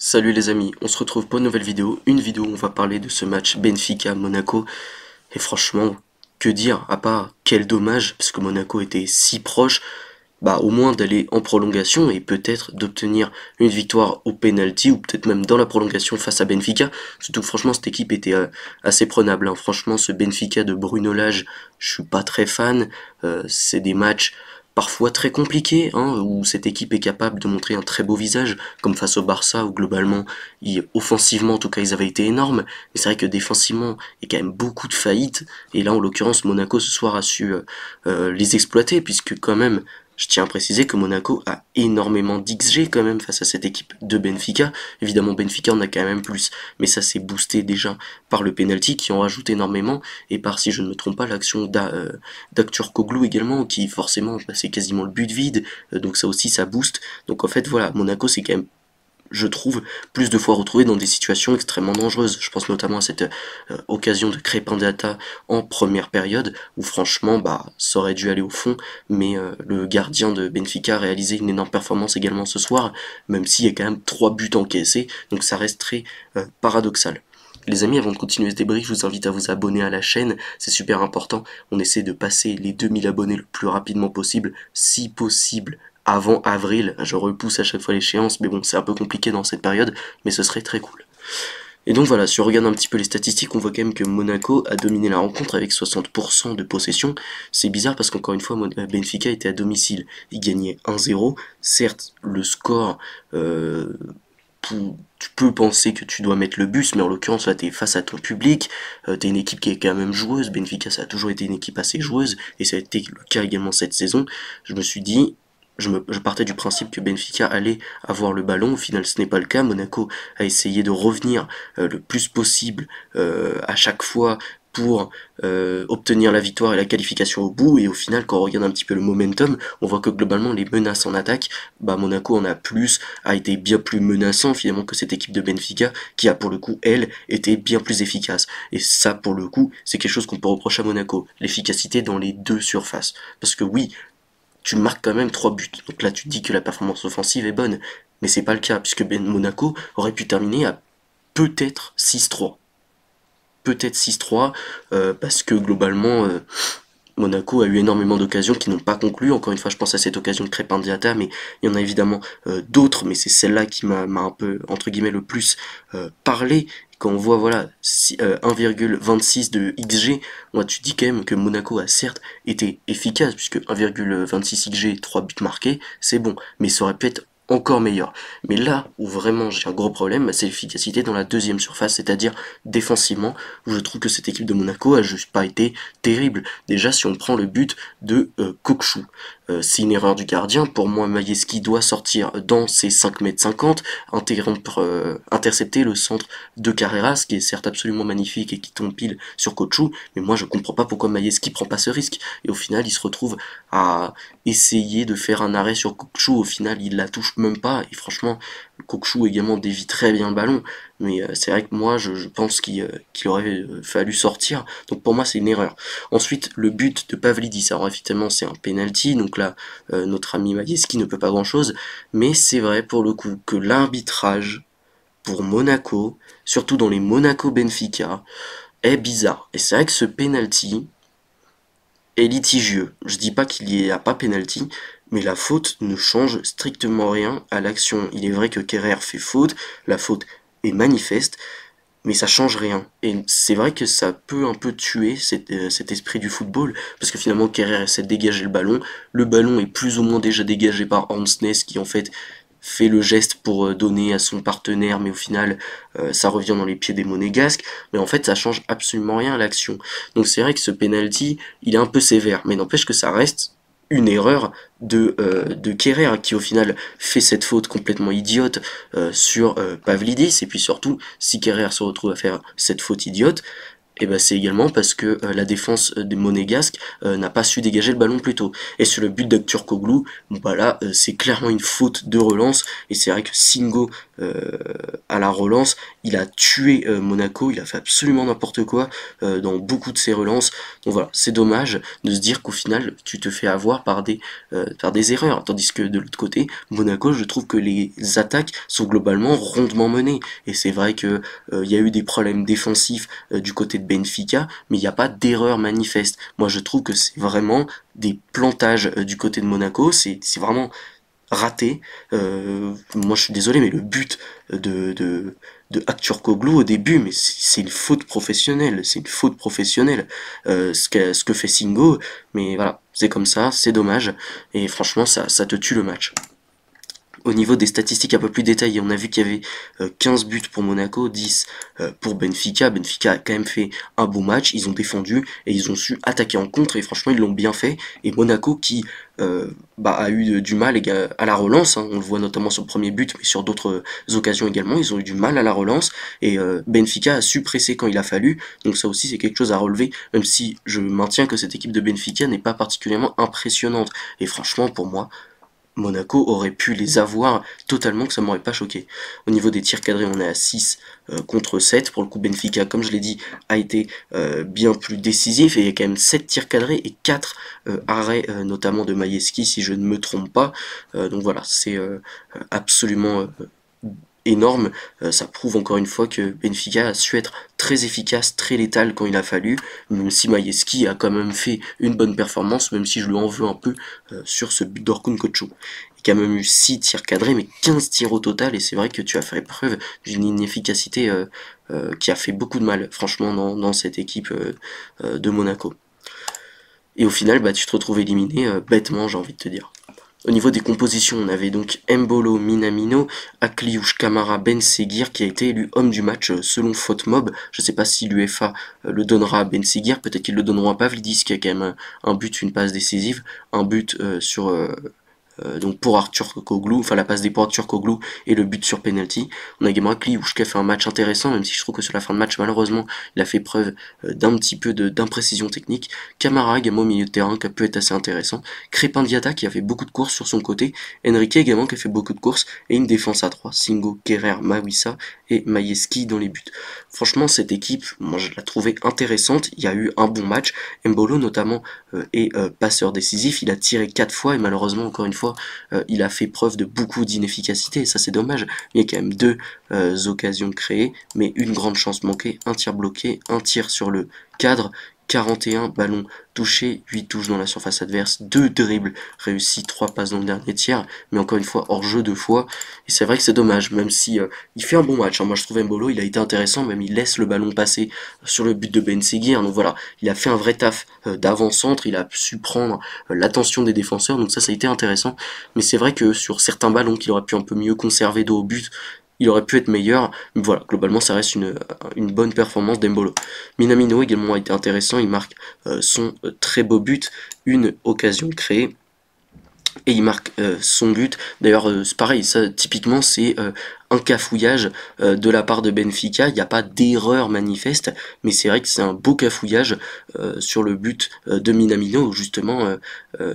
Salut les amis, on se retrouve pour une nouvelle vidéo, où on va parler de ce match Benfica-Monaco, et franchement, que dire, à part quel dommage, parce que Monaco était si proche, bah au moins d'aller en prolongation et peut-être d'obtenir une victoire au penalty, ou peut-être même dans la prolongation face à Benfica, surtout que franchement cette équipe était assez prenable, hein. Franchement ce Benfica de Bruno Lage, je suis pas très fan, c'est des matchs parfois très compliqués, hein, où cette équipe est capable de montrer un très beau visage, comme face au Barça, où globalement, offensivement en tout cas, ils avaient été énormes, mais c'est vrai que défensivement, il y a quand même beaucoup de faillites, et là en l'occurrence, Monaco ce soir a su les exploiter, puisque quand même, je tiens à préciser que Monaco a énormément d'XG quand même face à cette équipe de Benfica. Évidemment, Benfica en a quand même plus, mais ça s'est boosté déjà par le penalty qui en rajoute énormément, et par, si je ne me trompe pas, l'action d'Akturkoglu également, qui forcément, bah, c'est quasiment le but vide, donc ça aussi ça booste. Donc en fait voilà, Monaco c'est quand même, je trouve, plus de fois retrouvé dans des situations extrêmement dangereuses. Je pense notamment à cette occasion de Crépin Diatta en première période, où franchement, bah, ça aurait dû aller au fond, mais le gardien de Benfica a réalisé une énorme performance également ce soir, même s'il y a quand même 3 buts encaissés, donc ça reste très paradoxal. Les amis, avant de continuer ce débrief, je vous invite à vous abonner à la chaîne, c'est super important. On essaie de passer les 2000 abonnés le plus rapidement possible, si possible avant avril. Je repousse à chaque fois l'échéance, mais bon, c'est un peu compliqué dans cette période, mais ce serait très cool. Et donc voilà, si on regarde un petit peu les statistiques, on voit quand même que Monaco a dominé la rencontre avec 60% de possession. C'est bizarre parce qu'encore une fois, Benfica était à domicile. Il gagnait 1-0. Certes, le score, tu peux penser que tu dois mettre le bus, mais en l'occurrence là t'es face à ton public, t'es une équipe qui est quand même joueuse. Benfica ça a toujours été une équipe assez joueuse, et ça a été le cas également cette saison. Je me suis dit, je partais du principe que Benfica allait avoir le ballon. Au final, ce n'est pas le cas. Monaco a essayé de revenir le plus possible à chaque fois pour obtenir la victoire et la qualification au bout. Et au final, quand on regarde un petit peu le momentum, on voit que globalement, les menaces en attaque, bah Monaco en a plus, a été bien plus menaçant finalement que cette équipe de Benfica, qui a pour le coup, elle, été bien plus efficace. Et ça, pour le coup, c'est quelque chose qu'on peut reprocher à Monaco. L'efficacité dans les deux surfaces. Parce que oui, tu marques quand même 3 buts. Donc là, tu te dis que la performance offensive est bonne. Mais c'est pas le cas, puisque Monaco aurait pu terminer à peut-être 6-3. Peut-être 6-3, parce que globalement, Monaco a eu énormément d'occasions qui n'ont pas conclu. Encore une fois, je pense à cette occasion de Crépin Diatta, mais il y en a évidemment d'autres, mais c'est celle-là qui m'a un peu, entre guillemets, le plus parlé. Quand on voit, voilà, 1,26 de XG, moi, tu dis quand même que Monaco a certes été efficace, puisque 1,26 XG, 3 buts marqués, c'est bon, mais ça aurait pu être encore meilleur. Mais là où vraiment j'ai un gros problème, bah, c'est l'efficacité dans la deuxième surface, c'est-à-dire défensivement, où je trouve que cette équipe de Monaco a juste pas été terrible. Déjà, si on prend le but de Kokchou, c'est une erreur du gardien. Pour moi, Majewski doit sortir dans ses 5,50 m, intercepter le centre de Carreras, qui est certes absolument magnifique et qui tombe pile sur Kokchou, mais moi je comprends pas pourquoi Majewski prend pas ce risque. Et au final, il se retrouve à essayer de faire un arrêt sur Kokchou. Au final, il la touche même pas, et franchement, Kokchou également dévie très bien le ballon, mais c'est vrai que moi je pense qu'il aurait fallu sortir, donc pour moi c'est une erreur. Ensuite, le but de Pavlidis, alors évidemment c'est un penalty, donc là notre ami Majewski ne peut pas grand chose, mais c'est vrai pour le coup que l'arbitrage pour Monaco, surtout dans les Monaco-Benfica, est bizarre. Et c'est vrai que ce penalty est litigieux. Je dis pas qu'il y a pas penalty, mais la faute ne change strictement rien à l'action. Il est vrai que Kerrer fait faute, la faute est manifeste, mais ça change rien. Et c'est vrai que ça peut un peu tuer cet esprit du football, parce que finalement Kerrer essaie de dégager le ballon est plus ou moins déjà dégagé par Hansness, qui en fait fait le geste pour donner à son partenaire, mais au final ça revient dans les pieds des Monégasques, mais en fait ça change absolument rien à l'action. Donc c'est vrai que ce penalty, il est un peu sévère, mais n'empêche que ça reste une erreur de Kerrer, qui au final fait cette faute complètement idiote sur Pavlidis, et puis surtout, si Kerrer se retrouve à faire cette faute idiote, Et ben c'est également parce que la défense des Monégasques n'a pas su dégager le ballon plus tôt. Et sur le but d'Akturkoglu, bon bah là c'est clairement une faute de relance, et c'est vrai que Singo à la relance, il a tué Monaco, il a fait absolument n'importe quoi dans beaucoup de ses relances. Donc voilà, c'est dommage de se dire qu'au final tu te fais avoir par des erreurs, tandis que de l'autre côté, Monaco, je trouve que les attaques sont globalement rondement menées. Et c'est vrai que il y a eu des problèmes défensifs du côté de Benfica, mais il n'y a pas d'erreur manifeste. Moi, je trouve que c'est vraiment des plantages du côté de Monaco, c'est vraiment raté. Moi, je suis désolé, mais le but de Akturkoglu au début, mais c'est une faute professionnelle, c'est une faute professionnelle. Ce que fait Singo, mais voilà, c'est comme ça, c'est dommage, et franchement, ça te tue le match. Au niveau des statistiques un peu plus détaillées, on a vu qu'il y avait 15 buts pour Monaco, 10 pour Benfica. Benfica a quand même fait un beau match, ils ont défendu et ils ont su attaquer en contre, et franchement ils l'ont bien fait. Et Monaco qui a eu du mal à la relance, hein, on le voit notamment sur le premier but, mais sur d'autres occasions également, ils ont eu du mal à la relance, et Benfica a su presser quand il a fallu, donc ça aussi c'est quelque chose à relever, même si je maintiens que cette équipe de Benfica n'est pas particulièrement impressionnante. Et franchement pour moi, Monaco aurait pu les avoir totalement, que ça m'aurait pas choqué. Au niveau des tirs cadrés, on est à 6 contre 7. Pour le coup, Benfica, comme je l'ai dit, a été bien plus décisif, et il y a quand même 7 tirs cadrés et 4 arrêts, notamment de Majeski, si je ne me trompe pas. Donc voilà, c'est absolument énorme. Ça prouve encore une fois que Benfica a su être très efficace, très létal quand il a fallu, même si Majeski a quand même fait une bonne performance, même si je lui en veux un peu sur ce but d'Orkun Kochu. Il a quand même eu 6 tirs cadrés, mais 15 tirs au total, et c'est vrai que tu as fait preuve d'une inefficacité qui a fait beaucoup de mal, franchement, dans cette équipe de Monaco. Et au final, bah, tu te retrouves éliminé bêtement, j'ai envie de te dire. Au niveau des compositions, on avait donc Mbolo, Minamino, Akliouche, Kamara, Ben Seguir qui a été élu homme du match selon FootMob. Je ne sais pas si l'UEFA le donnera à Ben Seguir, peut-être qu'ils le donneront à Pavlidis qui a quand même un but, une passe décisive, un but donc pour Arthur Koglu, enfin la passe des pour Arthur Koglu et le but sur penalty. On a également Akliouche qui a fait un match intéressant, même si je trouve que sur la fin de match, malheureusement, il a fait preuve d'un petit peu d'imprécision technique. Kamara également au milieu de terrain qui a pu être assez intéressant. Crépin Diatta qui a fait beaucoup de courses sur son côté. Enrique également qui a fait beaucoup de courses. Et une défense à 3, Singo, Kerrer, Mawissa et Majeski dans les buts. Franchement, cette équipe, moi je la trouvais intéressante. Il y a eu un bon match. Mbolo notamment est passeur décisif. Il a tiré 4 fois et malheureusement, encore une fois, il a fait preuve de beaucoup d'inefficacité, et ça c'est dommage. Il y a quand même 2 occasions créées, mais une grande chance manquée, un tir bloqué, un tir sur le cadre, 41 ballons touchés, 8 touches dans la surface adverse, 2 dribbles réussis, 3 passes dans le dernier tiers, mais encore une fois hors jeu 2 fois, et c'est vrai que c'est dommage, même si il fait un bon match, hein. Moi je trouve Mbolo, il a été intéressant, même il laisse le ballon passer sur le but de Ben Seguir, donc voilà, il a fait un vrai taf d'avant-centre, il a su prendre l'attention des défenseurs, donc ça a été intéressant, mais c'est vrai que sur certains ballons qu'il aurait pu un peu mieux conserver dos au but, il aurait pu être meilleur, mais voilà, globalement ça reste une bonne performance d'Embolo. Minamino également a été intéressant, il marque son très beau but, une occasion créée, et il marque son but. D'ailleurs, c'est pareil, ça typiquement c'est un cafouillage de la part de Benfica. Il n'y a pas d'erreur manifeste, mais c'est vrai que c'est un beau cafouillage sur le but de Minamino, où justement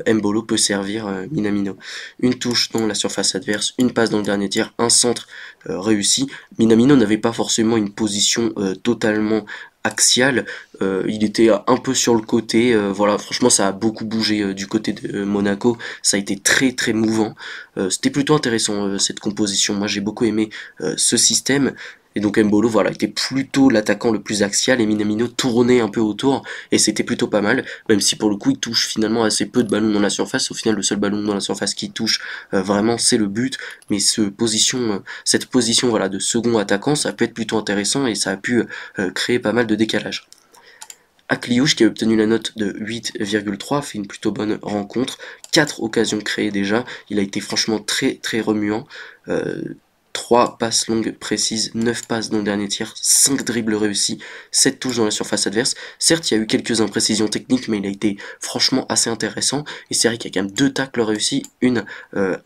Mbolo peut servir Minamino. Une touche dans la surface adverse, une passe dans le dernier tir, un centre réussi. Minamino n'avait pas forcément une position totalement axial, il était un peu sur le côté, voilà, franchement ça a beaucoup bougé du côté de Monaco, ça a été très très mouvant, c'était plutôt intéressant cette composition, moi j'ai beaucoup aimé ce système, et donc Mbolo voilà, était plutôt l'attaquant le plus axial, et Minamino tournait un peu autour, et c'était plutôt pas mal, même si pour le coup il touche finalement assez peu de ballons dans la surface, au final le seul ballon dans la surface qui touche vraiment c'est le but, mais cette position voilà, de second attaquant, ça peut être plutôt intéressant, et ça a pu créer pas mal de décalage. Akliouche qui a obtenu la note de 8,3 fait une plutôt bonne rencontre, 4 occasions créées déjà, il a été franchement très très remuant, 3 passes longues précises, 9 passes dans le dernier tir, 5 dribbles réussis, 7 touches dans la surface adverse. Certes, il y a eu quelques imprécisions techniques, mais il a été franchement assez intéressant. Et c'est vrai qu'il y a quand même 2 tacles réussis, une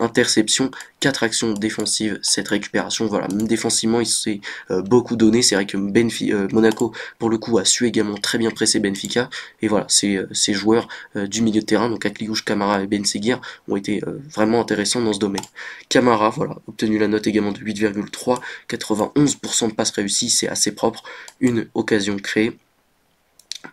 interception, 4 actions défensives, 7 récupérations. Voilà, même défensivement, il s'est beaucoup donné. C'est vrai que Monaco, pour le coup, a su également très bien presser Benfica. Et voilà, ces joueurs du milieu de terrain, donc Akliouche, Camara et Ben Seguir, ont été vraiment intéressants dans ce domaine. Camara, voilà, obtenu la note également de 8,3, 91% de passes réussies, c'est assez propre, une occasion créée.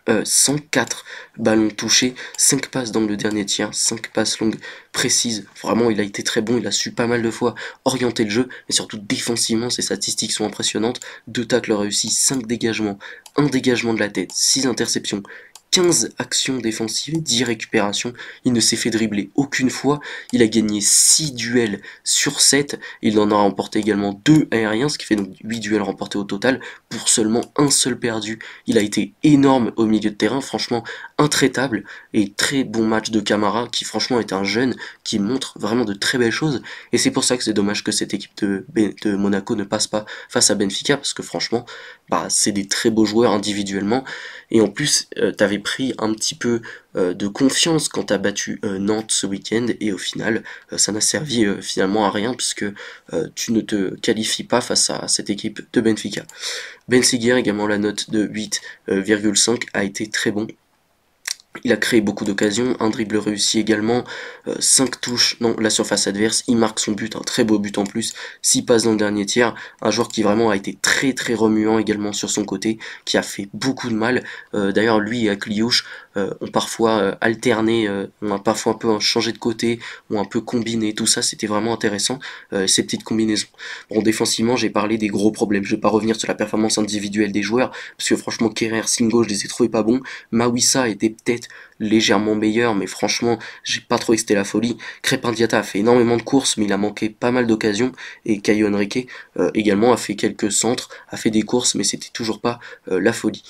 104 ballons touchés, 5 passes dans le dernier tiers, 5 passes longues précises. Vraiment, il a été très bon, il a su pas mal de fois orienter le jeu, mais surtout défensivement, ses statistiques sont impressionnantes. 2 tacles réussis, 5 dégagements, 1 dégagement de la tête, 6 interceptions, 15 actions défensives et 10 récupérations. Il ne s'est fait dribbler aucune fois. Il a gagné 6 duels sur 7. Il en a remporté également 2 aériens, ce qui fait donc 8 duels remportés au total pour seulement un seul perdu. Il a été énorme au milieu de terrain, franchement intraitable. Et très bon match de Camara, qui franchement est un jeune qui montre vraiment de très belles choses. Et c'est pour ça que c'est dommage que cette équipe de Monaco ne passe pas face à Benfica, parce que franchement, c'est des très beaux joueurs individuellement. Et en plus, t'avais pris un petit peu de confiance quand t'as battu Nantes ce week-end, et au final, ça n'a servi finalement à rien, puisque tu ne te qualifies pas face à cette équipe de Benfica. Ben Seguir, également la note de 8,5, a été très bon. Il a créé beaucoup d'occasions, un dribble réussi également, 5 touches dans la surface adverse, il marque son but, un très beau but en plus, 6 passes dans le dernier tiers, un joueur qui vraiment a été très très remuant également sur son côté, qui a fait beaucoup de mal. D'ailleurs lui et Akliouche ont parfois alterné, ont parfois un peu changé de côté, ont un peu combiné, tout ça c'était vraiment intéressant, ces petites combinaisons. Bon, défensivement j'ai parlé des gros problèmes, je vais pas revenir sur la performance individuelle des joueurs, parce que franchement Kerrer, Singo, je les ai trouvés pas bons, Mawissa était peut-être légèrement meilleur, mais franchement, j'ai pas trouvé que c'était la folie. Crépin Diatta a fait énormément de courses, mais il a manqué pas mal d'occasions, et Caio Henrique également a fait quelques centres, a fait des courses, mais c'était toujours pas la folie.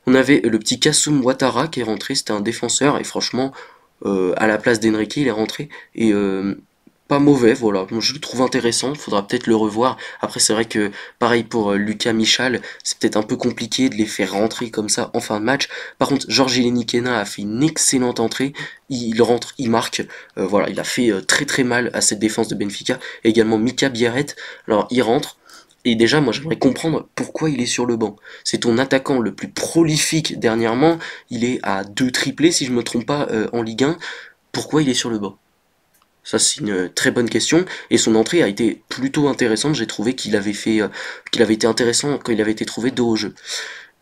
On avait le petit Kassoum Ouattara qui est rentré, c'était un défenseur, et franchement, à la place d'Henrique, il est rentré, et pas mauvais, voilà, je le trouve intéressant, il faudra peut-être le revoir. Après c'est vrai que pareil pour Lucas Michal, c'est peut-être un peu compliqué de les faire rentrer comme ça en fin de match. Par contre, Georges Ilenikena a fait une excellente entrée, il rentre, il marque, voilà, il a fait très très mal à cette défense de Benfica. Et également Mika Biarret, alors il rentre, et déjà moi j'aimerais comprendre pourquoi il est sur le banc. C'est ton attaquant le plus prolifique dernièrement, il est à 2 triplés si je me trompe pas en Ligue 1, pourquoi il est sur le banc? Ça c'est une très bonne question, et son entrée a été plutôt intéressante, j'ai trouvé qu'il avait été intéressant quand il avait été trouvé dos au jeu.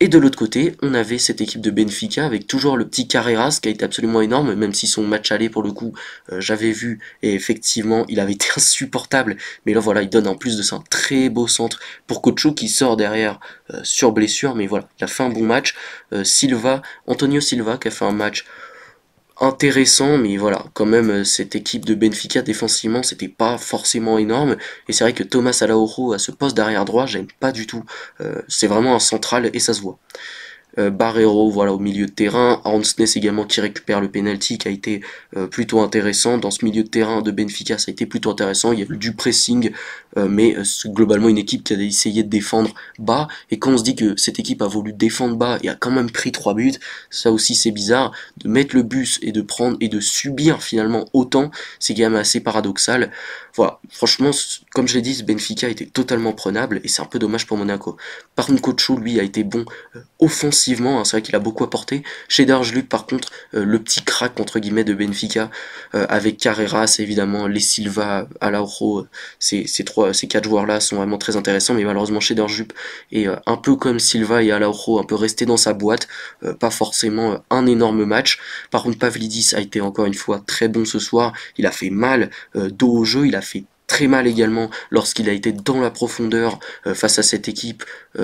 Et de l'autre côté, on avait cette équipe de Benfica avec toujours le petit Carreras qui a été absolument énorme, même si son match aller pour le coup, j'avais vu, et effectivement il avait été insupportable, mais là voilà, il donne en plus de ça un très beau centre pour Kocho qui sort derrière sur blessure, mais voilà, il a fait un bon match. Antonio Silva qui a fait un match intéressant, mais voilà, quand même, cette équipe de Benfica défensivement, c'était pas forcément énorme, et c'est vrai que Thomas Araújo à ce poste d'arrière droit, j'aime pas du tout, c'est vraiment un central, et ça se voit. Barreiro, voilà, au milieu de terrain. Aronsness également qui récupère le penalty, qui a été plutôt intéressant. Dans ce milieu de terrain de Benfica, ça a été plutôt intéressant. Il y a eu du pressing, mais c'est globalement une équipe qui a essayé de défendre bas. Et quand on se dit que cette équipe a voulu défendre bas et a quand même pris 3 buts, ça aussi c'est bizarre. De mettre le bus et de prendre et de subir finalement autant, c'est quand même assez paradoxal. Voilà, franchement, comme je l'ai dit, ce Benfica était totalement prenable, et c'est un peu dommage pour Monaco. Par contre, Kocho, lui, a été bon offensivement, hein, c'est vrai qu'il a beaucoup apporté. Cheddar Jluck, par contre, le petit crack entre guillemets de Benfica, avec Carreras, évidemment, les Silva, Araujo, ces 4 joueurs-là sont vraiment très intéressants, mais malheureusement Cheddar Jluck est un peu comme Silva et Araujo, un peu resté dans sa boîte, pas forcément un énorme match. Par contre, Pavlidis a été encore une fois très bon ce soir, il a fait mal dos au jeu, il a fait très mal également lorsqu'il a été dans la profondeur face à cette équipe,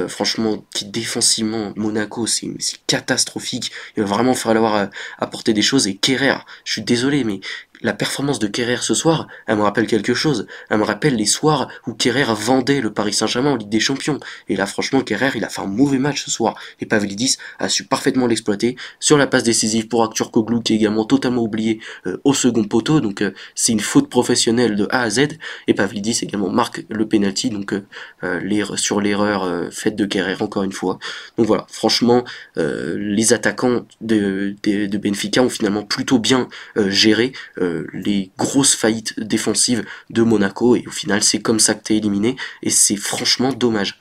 franchement, qui défensivement, Monaco, c'est catastrophique. Il va vraiment falloir apporter des choses. Et Kerrer, je suis désolé, mais la performance de Kerrer ce soir, elle me rappelle quelque chose. Elle me rappelle les soirs où Kerrer vendait le Paris Saint-Germain en Ligue des Champions. Et là, franchement, Kerrer, il a fait un mauvais match ce soir. Et Pavlidis a su parfaitement l'exploiter sur la passe décisive pour Aktürkoğlu, qui est également totalement oublié au second poteau. Donc, c'est une faute professionnelle de A à Z. Et Pavlidis également marque le penalty, donc sur l'erreur faite de Kerrer encore une fois. Donc voilà, franchement, les attaquants de Benfica ont finalement plutôt bien géré les grosses faillites défensives de Monaco, et au final c'est comme ça que t'es éliminé, et c'est franchement dommage.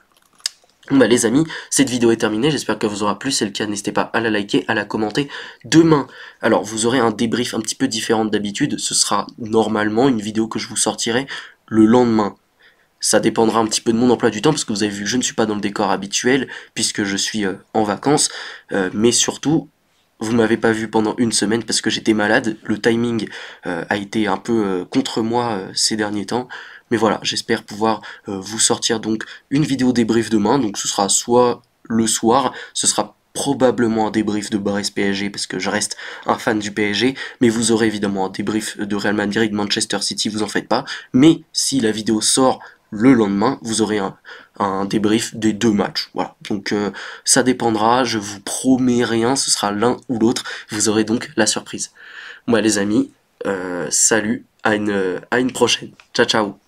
Bon bah les amis, cette vidéo est terminée, j'espère qu'elle vous aura plu, si c'est le cas n'hésitez pas à la liker, à la commenter. Demain, alors vous aurez un débrief un petit peu différent d'habitude, ce sera normalement une vidéo que je vous sortirai le lendemain. Ça dépendra un petit peu de mon emploi du temps, parce que vous avez vu que je ne suis pas dans le décor habituel, puisque je suis en vacances, mais surtout, vous m'avez pas vu pendant une semaine parce que j'étais malade, le timing a été un peu contre moi ces derniers temps, mais voilà, j'espère pouvoir vous sortir donc une vidéo débrief demain, donc ce sera soit le soir, ce sera probablement un débrief de Brest PSG parce que je reste un fan du PSG, mais vous aurez évidemment un débrief de Real Madrid, Manchester City, vous en faites pas, mais si la vidéo sort le lendemain, vous aurez un débrief des deux matchs. Voilà, donc ça dépendra, je vous promets rien, ce sera l'un ou l'autre, vous aurez donc la surprise. Moi les amis, salut, à une prochaine. Ciao ciao.